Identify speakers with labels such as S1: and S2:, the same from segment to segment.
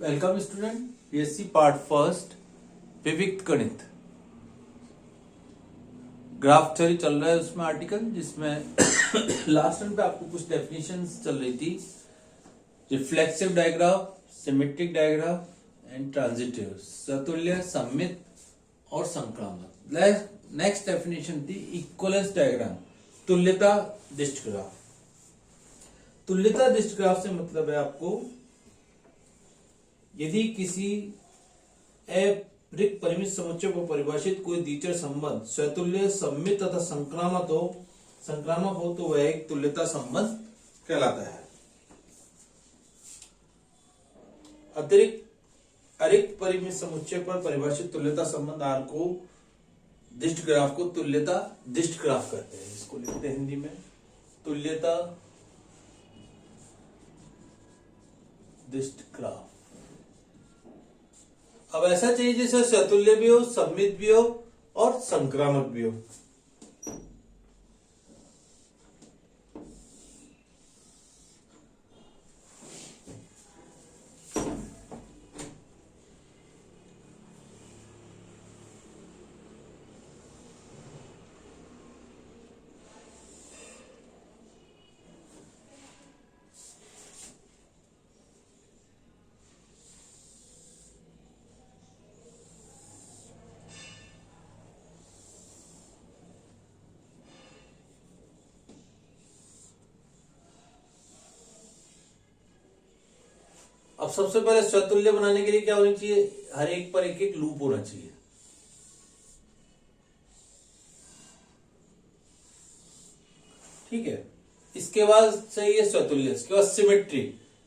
S1: Welcome student, BSc part first विविक्त गणित graph theory चल रहा है। उसमें आर्टिकल जिसमें लास्ट टाइम पे आपको कुछ डेफिनेशंस चल रही थी, reflexive digraph, symmetric digraph and transitive, सतुल्य, सममित और संक्रामक। नेक्स्ट डेफिनेशन थी इक्वलेंस डायग्राम, तुल्यता दिष्ट ग्राफ। तुल्यता दिष्ट ग्राफ से मतलब है आपको यदि किसी अरिक्त परिमित समुच्चय को परिभाषित कोई द्विचर संबंध स्वतुल्य, सममित तथा संक्रामक हो तो वह एक तुल्यता संबंध कहलाता है। अरिक्त परिमित समुच्चय पर परिभाषित तुल्यता संबंध आर को दिष्ट ग्राफ को तुल्यता दिष्ट ग्राफ कहते हैं। इसको लिखते हैं हिंदी में तुल्यता दिष्ट ग्राफ। अब ऐसा चाहिए जैसे स्वतुल्य भी हो, सममित भी हो और संक्रामक भी हो। अब सबसे पहले स्वतुल्य बनाने के लिए क्या होनी चाहिए, हर एक पर एक एक लूप होना चाहिए। ठीक है, इसके बाद से ये स्वतुल्य, इसके बाद सिमेट्री,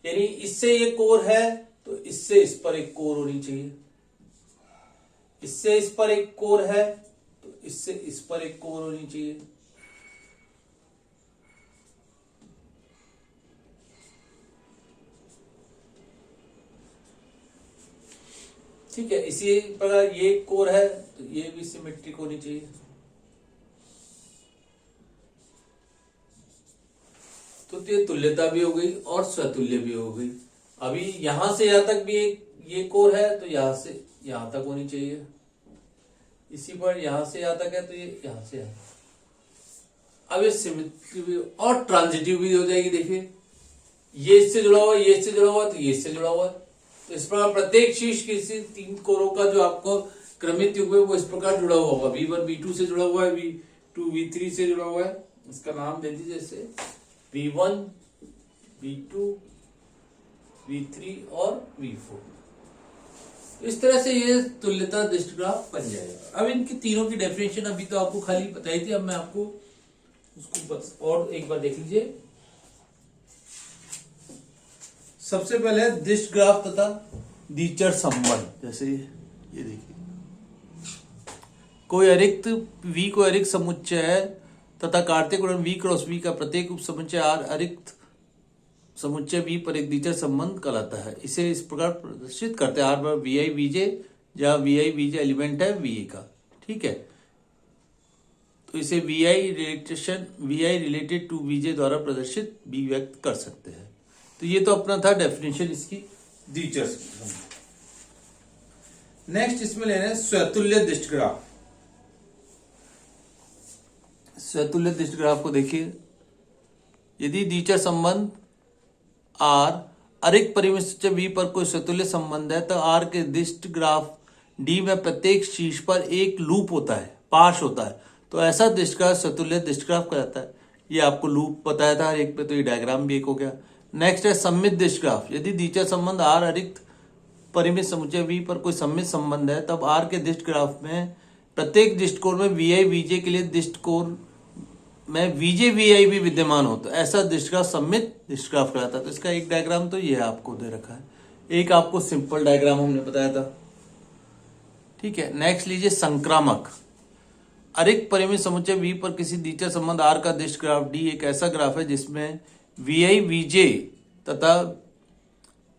S1: यानी इससे ये कोर है तो इससे इस पर एक कोर होनी चाहिए, इससे इस पर एक कोर है तो इससे इस पर एक कोर होनी चाहिए। ठीक है, इसी प्रकार ये कोर है तो ये भी सिमेट्रिक होनी चाहिए। तो ये तुल्यता भी हो गई और स्वतुल्य भी हो गई। अभी यहां से यहां तक भी ये कोर है तो यहां से यहां तक होनी चाहिए। इसी पर यहां से यहां तक है तो ये यहां से यहां। अब ये सिमेट्रिक भी और ट्रांजिटिव भी हो जाएगी। देखिए, ये इससे जुड़ा हुआ, ये इससे जुड़ा हुआ, तो ये इससे जुड़ा हुआ। तो इस प्रकार प्रत्येक शीर्ष किसी तीन कोरों का जो आपको क्रमित युग्म है वो इस प्रकार जुड़ा हुआ होगा। V1 V2 से जुड़ा हुआ है, V2 V3 से जुड़ा हुआ है। इसका नाम दे दीजिए जैसे V1 V2 V3 और V4। इस तरह से ये तुल्यता दिष्ट ग्राफ बन जाएगा। अब इनकी तीनों की डेफिनेशन अभी तो आपको खाली बताई थी, अब मैं आपको उसको बस और एक बार देख लीजिए। सबसे पहले दिष्ट ग्राफ तथा द्विचर संबंध। जैसे ये देखिए, कोई अरिक्त V को अरिक्त समुच्चय है तथा कार्तीय गुणन V क्रॉस V का प्रत्येक उप समुच्चय R अरिक्त समुच्चय V पर एक द्विचर संबंध कहलाता है। इसे इस प्रकार प्रदर्शित करते हैं, R पर VI VJ, जहां VI VJ एलिमेंट है VA का। ठीक है, तो इसे VI रिलेटेड टू VJ द्वारा प्रदर्शित भी व्यक्त कर सकते हैं। तो ये तो अपना था डेफिनेशन इसकी द्विचर की। नेक्स्ट इसमें ले रहे हैं स्वतुल्य दिष्ट ग्राफ। स्वतुल्य दिष्ट ग्राफ को देखिए, यदि द्विचर संबंध R अरिक्त परिमित समुच्चय V पर कोई स्वतुल्य संबंध है तो R के दिष्ट ग्राफ D में प्रत्येक शीर्ष पर एक लूप होता है, पार्श होता है। तो ऐसा दिष्ट ग्राफ स्वतुल्य दिष्ट ग्राफ कहलाता है। ये आपको लूप बताया था हर एक पे, तो ये डायग्राम भी एक हो गया। नेक्स्ट है सममित दिष्ट ग्राफ। यदि द्विचर संबंध R अरिक्त परिमित समुच्चय V पर कोई सममित संबंध है तब R के दिष्ट ग्राफ में प्रत्येक दिष्ट कोण में VI VJ के लिए दिष्ट कोण में VJ VI भी विद्यमान हो तो ऐसा दिष्ट ग्राफ सममित दिष्ट ग्राफ कहलाता है। तो इसका एक डायग्राम तो ये आपको दे रखा है, एक आपको सिंपल डायग्राम हमने बताया था। ठीक है, नेक्स्ट लीजिए संक्रामक। अरिक्त परिमित समुच्चय V पर किसी द्विचर संबंध R का दिष्ट ग्राफ D एक ऐसा ग्राफ है जिसमें VI VJ तथा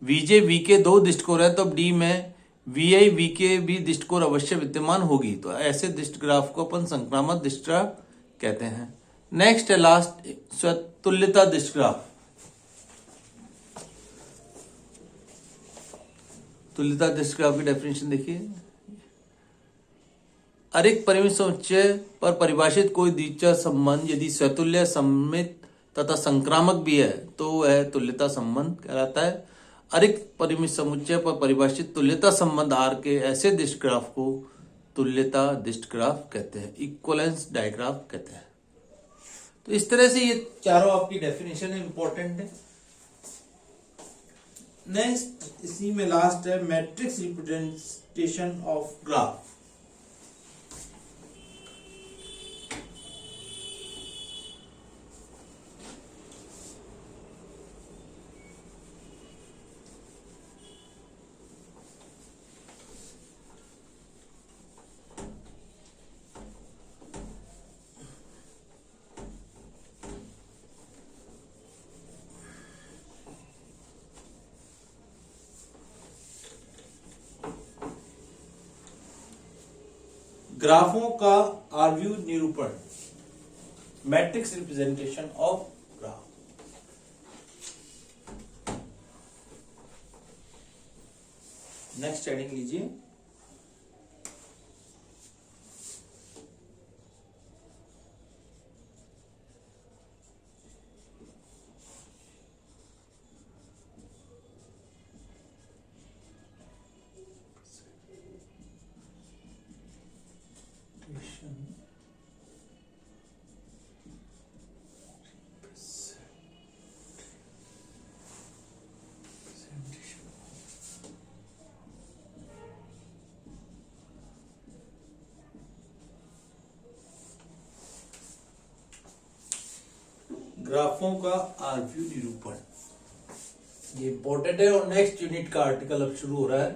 S1: VJ V के दो दिष्टकोण है, तो D में VI V के भी दिष्टकोण अवश्य विद्यमान होगी। तो ऐसे दिष्ट ग्राफ को अपन संक्रामक दिष्ट ग्राफ कहते हैं। नेक्स्ट है लास्ट स्वतुल्यता दिष्ट ग्राफ। तुल्यता दृष्टि ग्राफ की डेफिनेशन देखिए। अरिक्त परिमित समुच्चय पर परिभाषित कोई द्विचर संबंध यदि स्वतुल्य, सममित तथा संक्रामक भी है तो वह तुल्यता संबंध कहलाता है। अरिक्त परिमित समुच्चय पर परिभाषित तुल्यता संबंध आर के ऐसे दिष्ट ग्राफ को तुल्यता दिष्ट ग्राफ कहते हैं, इक्वलेंस डायग्राफ कहते हैं। तो इस तरह से ये चारों आपकी डेफिनेशन है, इंपॉर्टेंट है। नेक्स्ट इसी में लास्ट है मैट्रिक्स रिप्रेजेंटेशन ऑफ ग्राफ। ग्राफों का आरव्यू निरूपण, matrix representation of graph. Next heading लीजिए। ग्राफों का आरव्यू निरूपण, ये इंपॉर्टेंट है। और नेक्स्ट यूनिट का आर्टिकल अब शुरू हो रहा है।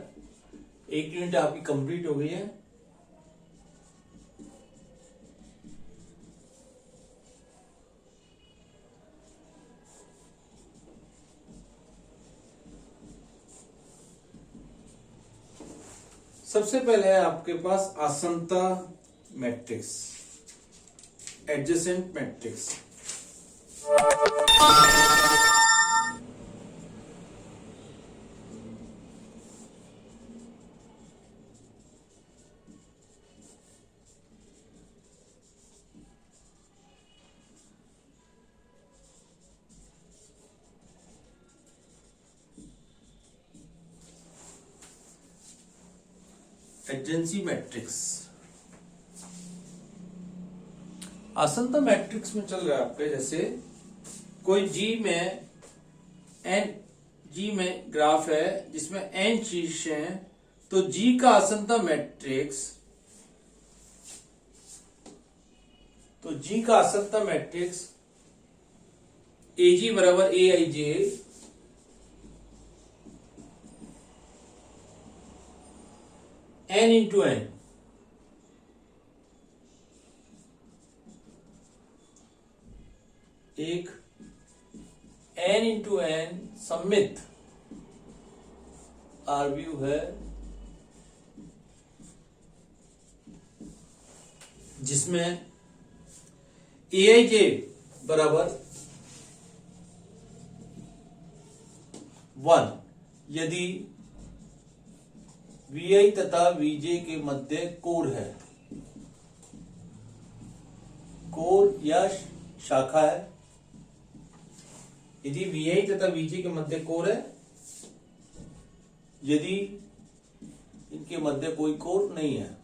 S1: एक यूनिट आपकी कंप्लीट हो गई है। सबसे पहले है आपके पास आसन्नता matrix, adjacent matrix. Adjacency matrix, आसन्नता मैट्रिक्स में चल रहा है आपके, जैसे कोई जी में ग्राफ है जिसमें n शीर्ष हैं, तो जी का आसन्नता मैट्रिक्स, AG बराबर AIJ n इंटू n, एक n इंटू n सम्मित आरव्यू है जिसमें AIJ बराबर 1 यदि VI तथा VJ के मध्य कोर है, कोर या शाखा है। यदि VI तथा VJ के मध्य कोर है, यदि इनके मध्य कोई कोर नहीं है।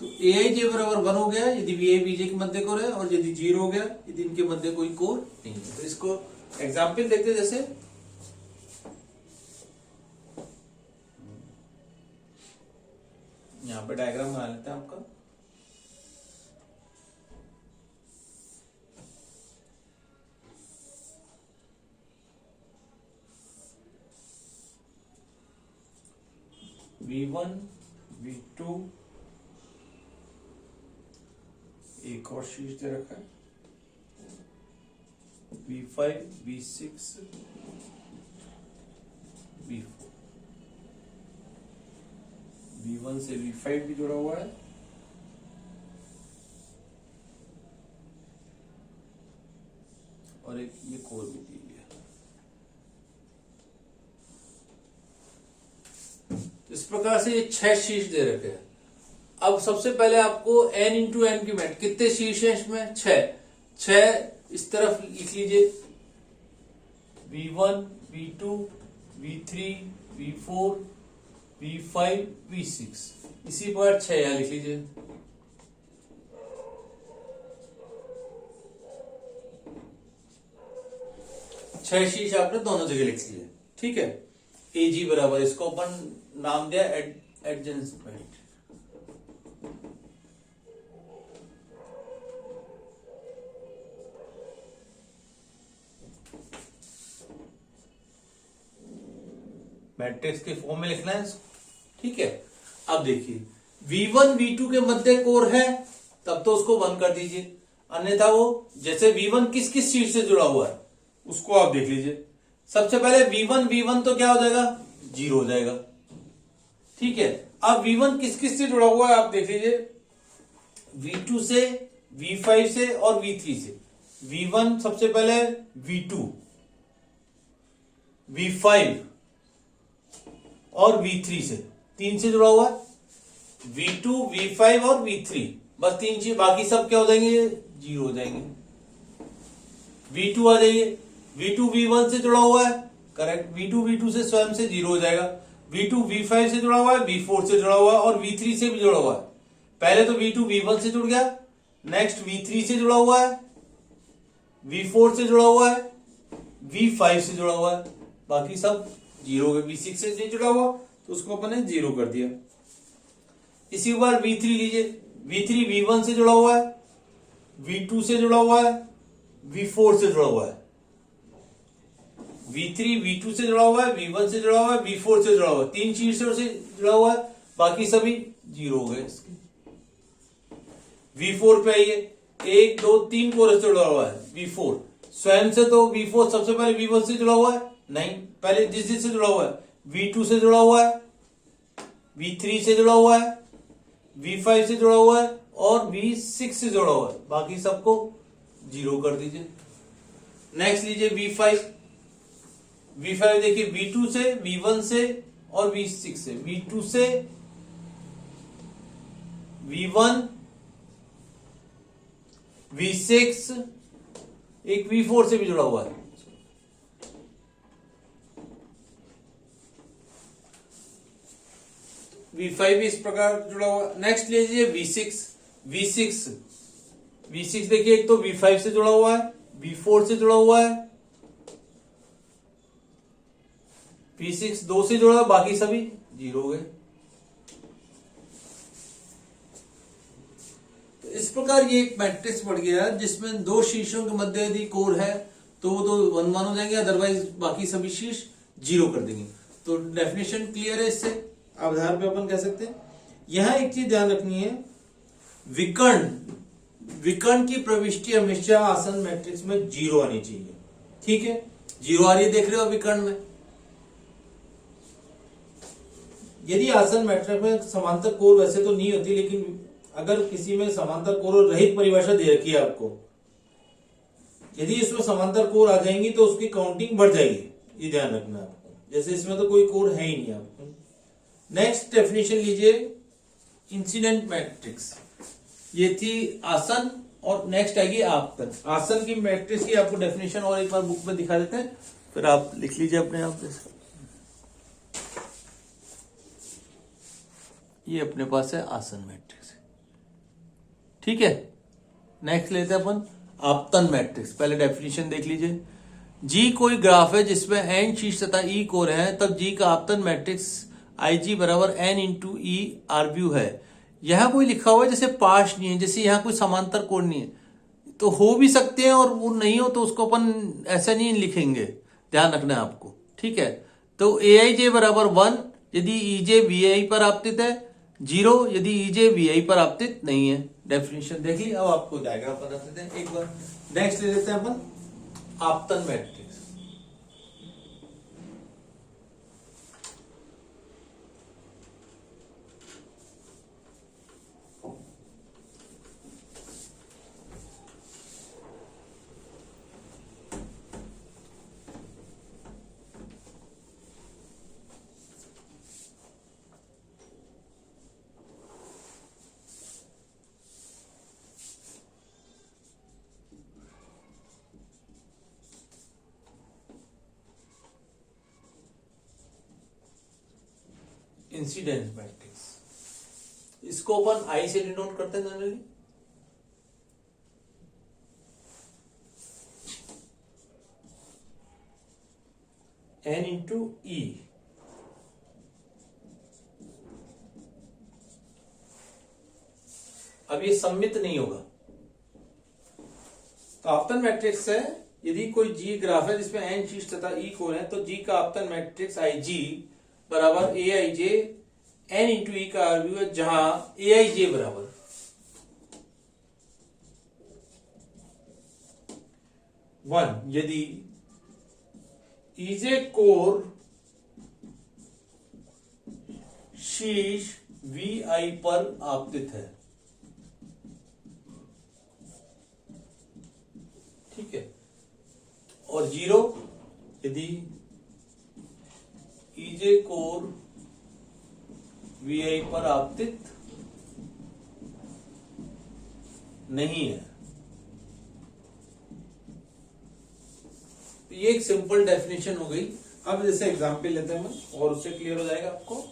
S1: तो AIJ बराबर 1 हो गया यदि VI VJ के मध्य कोर है, और यदि 0 हो गया यदि इनके मध्य कोई कोर नहीं है। तो इसको एग्जाम्पल देखते हैं, जैसे यहां पे डायग्राम बना लेते हैं आपका। V1 V2 एक और शीर्ष दे रखा है, V5 V6 V4 V1 से V5 भी जुड़ा हुआ है, और एक ये कोर भी दी हुई है। इस प्रकार से ये 6 शीर्ष दे रखे हैं। अब सबसे पहले आपको n इंटू एन की मैट, कितने शीर्ष है इसमें? 6 इस तरफ लिख लीजिए, V1, V2, V3, V4, V5, V6, इसी पर 6 यहां लिख लीजिए। छह शीर्ष आपने दोनों जगह लिख लिए, ठीक है। AG बराबर, इसको अपन नाम दिया एडजेसेंट। मैट्रिक्स के फॉर्म में लिखना है, ठीक है। अब देखिए V1 V2 के मध्य कोर है, तब तो उसको 1 कर दीजिए, अन्यथा वो जैसे V1 किस किस शीर्ष से जुड़ा हुआ है उसको आप देख लीजिए। सबसे पहले V1 तो क्या हो जाएगा? 0 हो जाएगा, ठीक है। अब V1 किस किस से जुड़ा हुआ है आप देख लीजिए, V2 से, V5 से और V3 से। V1 सबसे पहले V2, V5 और V3 से, 3 से जुड़ा हुआ है। V2, V5 और V3, बस 3 चीज, बाकी सब क्या हो जाएंगे? 0 हो जाएंगे। V2 आ जाइए, V2 V1 से जुड़ा हुआ है, करेक्ट। V2 V2 से स्वयं से 0 हो जाएगा। V2 V5 से जुड़ा हुआ है, V4 से जुड़ा हुआ है और V3 से भी जुड़ा हुआ है। पहले तो V2 V1 से जुड़ गया, नेक्स्ट V3 से जुड़ा हुआ है, V4 से जुड़ा हुआ है, V5 से जुड़ा हुआ है, बाकी सब 0 हो गए। V6 से नहीं जुड़ा हुआ तो उसको अपन ने 0 कर दिया। इसी बार V3 लीजिए, V3 V1 से जुड़ा हुआ है, V2 से जुड़ा हुआ है, V4 से जुड़ा हुआ है। V3 V2 से जुड़ा हुआ है, V1 से जुड़ा हुआ है, V4 से जुड़ा हुआ है, 3 शीर्षों से जुड़ा हुआ है, बाकी सभी 0 हो गए इसके। V4 पे आइए, 1 2 3 कोर से जुड़ा हुआ है। V4 स्वयं से तो V4 सबसे पहले V1 से जुड़ा हुआ है नहीं, पहले जिससे जुड़ा हुआ है V2 से जुड़ा हुआ है, V3 से जुड़ा हुआ है, V5 से जुड़ा हुआ है और V6 से जुड़ा हुआ है, बाकी सबको 0 कर दीजिए। नेक्स्ट लीजिए V5 देखिए, V2 से, V1 से और V6 से। V2 से V1, V6, एक V4 से भी जुड़ा हुआ है। V5 भी इस प्रकार जुड़ा हुआ है। नेक्स्ट लीजिए V6 देखिए, एक तो V5 से जुड़ा हुआ है, V4 से जुड़ा हुआ है, V6 2 से जुड़ा है, बाकी सभी 0 हो गए। तो इस प्रकार ये एक मैट्रिक्स बढ़ गया जिसमें 2 शीर्षों के मध्य यदि कोर है तो वो तो 1 1 हो जाएंगे, अदरवाइज बाकी सभी शीर्ष 0 कर देंगे। तो डेफिनेशन क्लियर है, इससे आधार पे अपन कह सकते हैं। यहां एक चीज ध्यान रखनी है, विकर्ण की प्रविष्टि हमेशा आसन मैट्रिक्स में 0 आनी चाहिए, ठीक है। 0 आ रही है, देख रहे हो विकर्ण में। यदि आसन मैट्रिक्स में समांतर कोर वैसे तो नहीं होती, लेकिन अगर किसी में समांतर कोर रहित परिभाषा दे रखी है आपको, यदि इसमें समांतर कोर आ जाएंगी तो उसकी काउंटिंग बढ़ जाएगी, ये ध्यान रखना आपको। जैसे इसमें तो कोई कोर है ही नहीं आपको। नेक्स्ट डेफिनेशन लीजिए, इंसिडेंट मैट्रिक्स। ये थी आसन और नेक्स्ट आएगी आपतन। आसन की मैट्रिक्स की आपको डेफिनेशन और एक बार बुक में दिखा देते हैं, फिर आप लिख लीजिए अपने आप जैसे। ये अपने पास है आसन मैट्रिक्स, ठीक है। नेक्स्ट लेते हैं अपन आपतन मैट्रिक्स। पहले डेफिनेशन देख लीजिए। जी कोई ग्राफ है जिसमें n शीर्ष तथा e कोर है, तब जी का आपतन मैट्रिक्स IG बराबर n इंटू ई आरव्यू है। यहां कोई लिखा हुआ है जैसे पाश नहीं है, जैसे यहाँ कोई समांतर कोण नहीं है, तो हो भी सकते हैं और वो नहीं हो तो उसको अपन ऐसा नहीं लिखेंगे, ध्यान रखना है आपको, ठीक है। तो AIJ बराबर 1 यदि EJ VI पर आपतित है, 0 यदि EJ VI पर आपतित नहीं है। डेफिनेशन देख ली। अब आपको डायग्राम बना देते हैं एक बार। नेक्स्ट ले लेते हैं अपन आपतन मैट्रिक्स। इंसिडेंस मैट्रिक्स, इसको अपन आई से डिनोट करते हैं जनरली। एन इंटू ई, अब ये सम्मित नहीं होगा। तो आपतन मैट्रिक्स है, यदि कोई जी ग्राफ है जिसमें एन शीर्ष तथा ई कोण है, तो जी का आपतन मैट्रिक्स आई जी बराबर ए आई जे एन इंटू ई का आरव्यू है, जहां ए आई जे बराबर 1 यदि ईजे कोर शीर्ष वी आई पर आपतित है। ठीक है, और 0 यदि ईजे कोर वी आई पर आपतित नहीं है। ये एक सिंपल डेफिनेशन हो गई। अब जैसे एग्जाम्पल लेते हैं हम, और उससे क्लियर हो जाएगा आपको।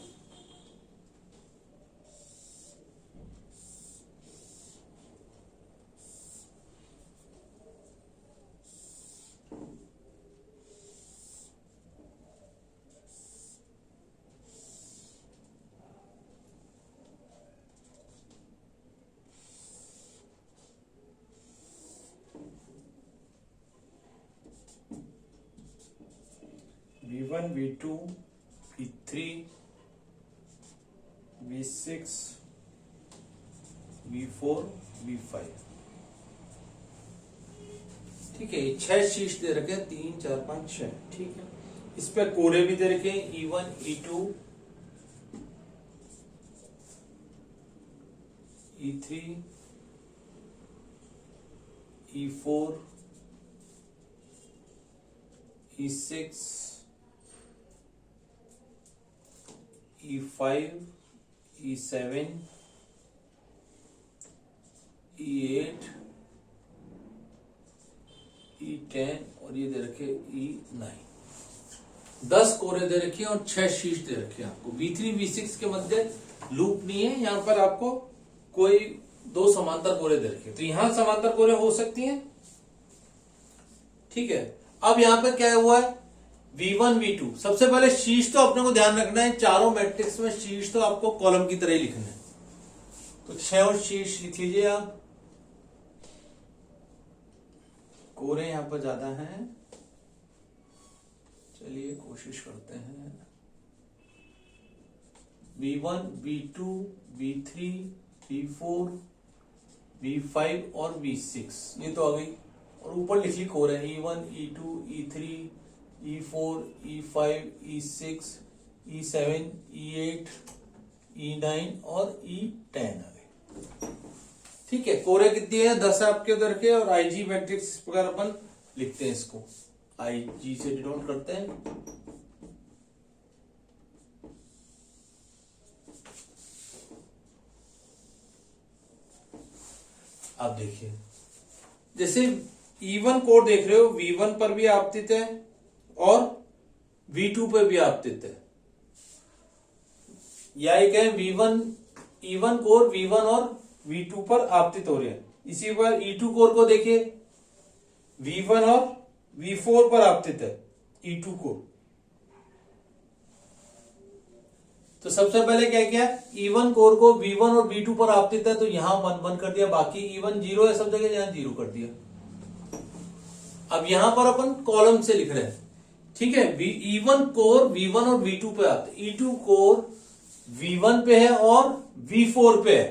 S1: V1, V2, V3, V6, V4, V5। ठीक है, 6 शीर्ष दे रखे हैं, 3, 4, 5, 6। ठीक है, इस पे कोरे भी दे रखे हैं, E1, E2, E3, E4, E6, E5, E7, E8, E10 और ये दे रखे E9। 10 कोरे दे रखे हैं और 6 शीर्ष दे रखे हैं आपको। V3, V6 के मध्य लूप नहीं है, यहां पर आपको कोई 2 समांतर कोरे दे रखे हैं, तो यहां समांतर कोरे हो सकती हैं। ठीक है, अब यहां पर क्या हुआ है, V1, V2। सबसे पहले शीर्ष तो अपने को ध्यान रखना है, चारों मैट्रिक्स में शीर्ष तो आपको कॉलम की तरह ही लिखना है। तो 6 और शीर्ष लिख लीजिए आप। कोरे यहां पर ज्यादा हैं, चलिए कोशिश करते हैं। V1, V2, V3, V4, V5 और V6, ये तो आ गई। और ऊपर लिख ली कोरे, E1, E2, E3, E4, E5, E6, E7, E8, E9 और E10 आ गए। ठीक है, कोरे कितनी है, 10 आपके उधर के। और आईजी मैट्रिक्स इस प्रकार अपन लिखते हैं, इसको आईजी से डिनोट करते हैं। आप देखिए, जैसे E1 कोड देख रहे हो, V1 पर भी आपतित है और V2 पे भी आपतित है, या एक है V1, E1 कोर V1 और V2 पर आपतित हो रहे हैं। इसी पर E2 कोर को देखिए, V1 और V4 पर आपतित है E2 कोर। तो सबसे पहले क्या किया, E1 कोर को V1 और V2 पर आपतित है, तो यहां 1 1 कर दिया, बाकी E1 0 है सब जगह, यहां 0 कर दिया। अब यहां पर अपन कॉलम से लिख रहे हैं। ठीक है, E1 कोर V1 और V2 पे आते, E2 कोर V1 पे है और V4 पे है,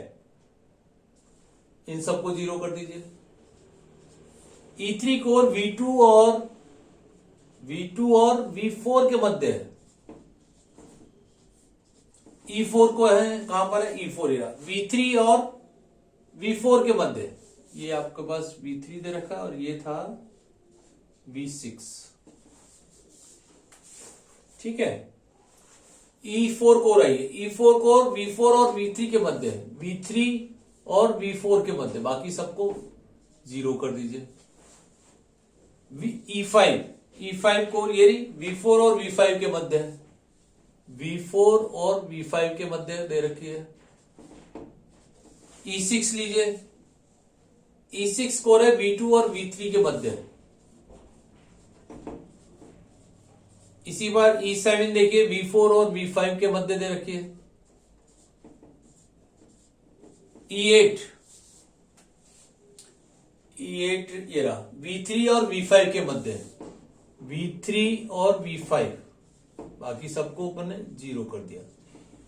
S1: इन सबको 0 कर दीजिए। E3 कोर V2 और V4 के मध्य है, E4 को है, कहां पर है, E4 V3 और V4 के मध्य, ये आपके पास V3 दे रखा और ये था V6। ठीक है, E4 कोर आइए, E4 कोर V4 और V3 के मध्य है, V3 और V4 के मध्य, बाकी सबको 0 कर दीजिए। E5 कोर ये V4 और V5 के मध्य है, V4 और V5 के मध्य दे रखी है। E6 लीजिए, E6 स्कोर है V2 और V3 के मध्य। इसी बार E7 देखिए, V4 और V5 के मध्य दे रखी है। E8 ये रहा, V3 और V5 के मध्य है। V3 और V5, बाकी सबको ऊपर ने 0 कर दिया।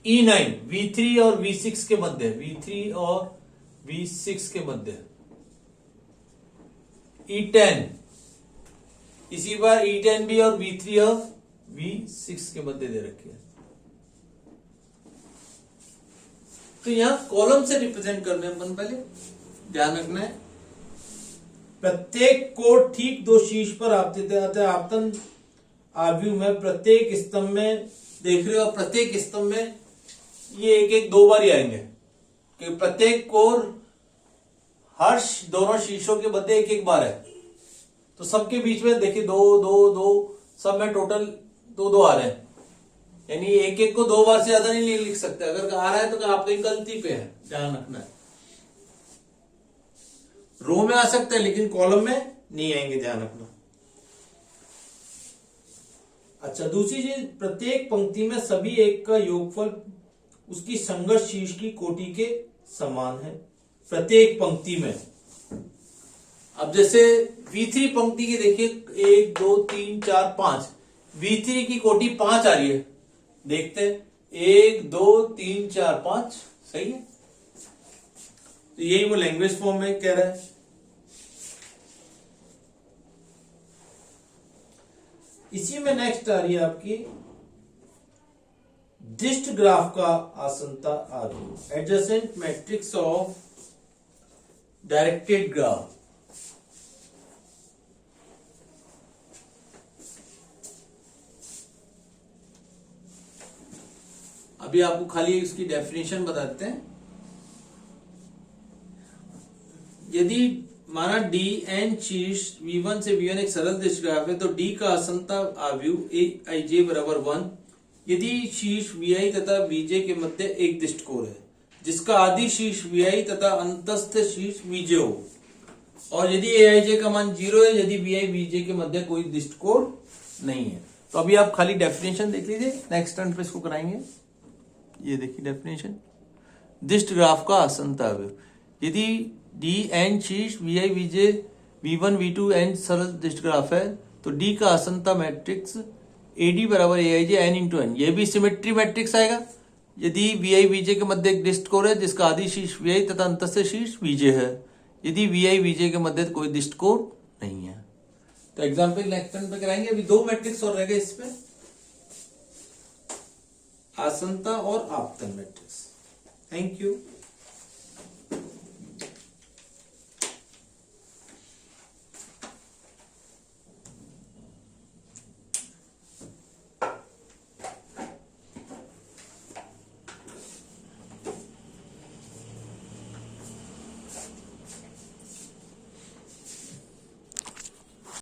S1: E9 V3 और V6 के मध्य, V3 और V6 के मध्य। E10 इसी बार E10 भी और V3 और V6 के मध्य दे रखी है। तो यहां कॉलम से रिप्रेजेंट करने अपन पहले ध्यान रखना है, प्रत्येक को ठीक दो शीर्ष पर आपतन आव्यूह में प्रत्येक स्तंभ में देख रहे हो, प्रत्येक स्तंभ में ये एक एक दो बार ही आएंगे, कि प्रत्येक कोर हर दोनों शीर्षों के मध्य एक एक बार है। तो सबके बीच में देखिए दो दो दो, सब में टोटल दो दो आ रहे हैं, यानी एक एक को दो बार से ज्यादा नहीं लिख सकते। अगर आ रहा है तो आप कहीं गलती पे है, ध्यान रखना है। रो में आ सकते हैं लेकिन कॉलम में नहीं आएंगे, ध्यान रखना। अच्छा, दूसरी चीज, प्रत्येक पंक्ति में सभी एक का योगफल उसकी संघर्ष शीर्ष की कोटि के समान है, प्रत्येक पंक्ति में। अब जैसे V3 पंक्ति की देखिए 1 2 3 4 5, V3 की कोटि 5 आ रही है, देखते हैं 1 2 3 4 5, सही है। तो यही वो लैंग्वेज फॉर्म में कह रहा है। इसी में नेक्स्ट आ रही है आपकी डिस्ट ग्राफ का आसनता आव्यूह, adjacent matrix of directed graph. अभी आपको खाली इसकी डेफिनेशन बताते हैं। यदि माना D n शीर्ष V1 से V1 एक सरल डिस्ट ग्राफ है, तो D का आसनता आव्यूह Aij बराबर 1 यदि शीर्ष Vi तथा Vj के मध्य एक डिस्ट कोर है, जिसका आदि शीर्ष Vi तथा अंतस्थ शीर्ष Vj हो, और यदि Aij का मान 0 है यदि Vi Vj के मध्य कोई डिस्ट कोर नहीं है। तो अभी आप खाली डेफिनेशन देख लीजिए, नेक्स्ट टर्न पे इसको कराएंगे। ये देखिए डेफिनेशन, डिस्ट ग्राफ का आसनता आव्यूह। यदि D n शीर्ष Vi Vj V1 V2 n सरल डिस्ट ग्राफ है, तो D का आसनता मैट्रिक्स AD बराबर Aij n इंटू n, ये भी सिमेट्री मैट्रिक्स आएगा। यदि Vi Vj के मध्य एक डिस्ट कोर है जिसका आदि शीर्ष Vi तथा अंतस्थ शीर्ष Vj है, यदि Vi Vj के मध्य कोई डिस्ट कोर नहीं है। तो एग्जाम्पल नेक्स्ट टर्न पे कराएंगे। अभी दो मैट्रिक्स और रहेगा इसमें, आसनता और आपतन मैट्रिक्स। Thank you.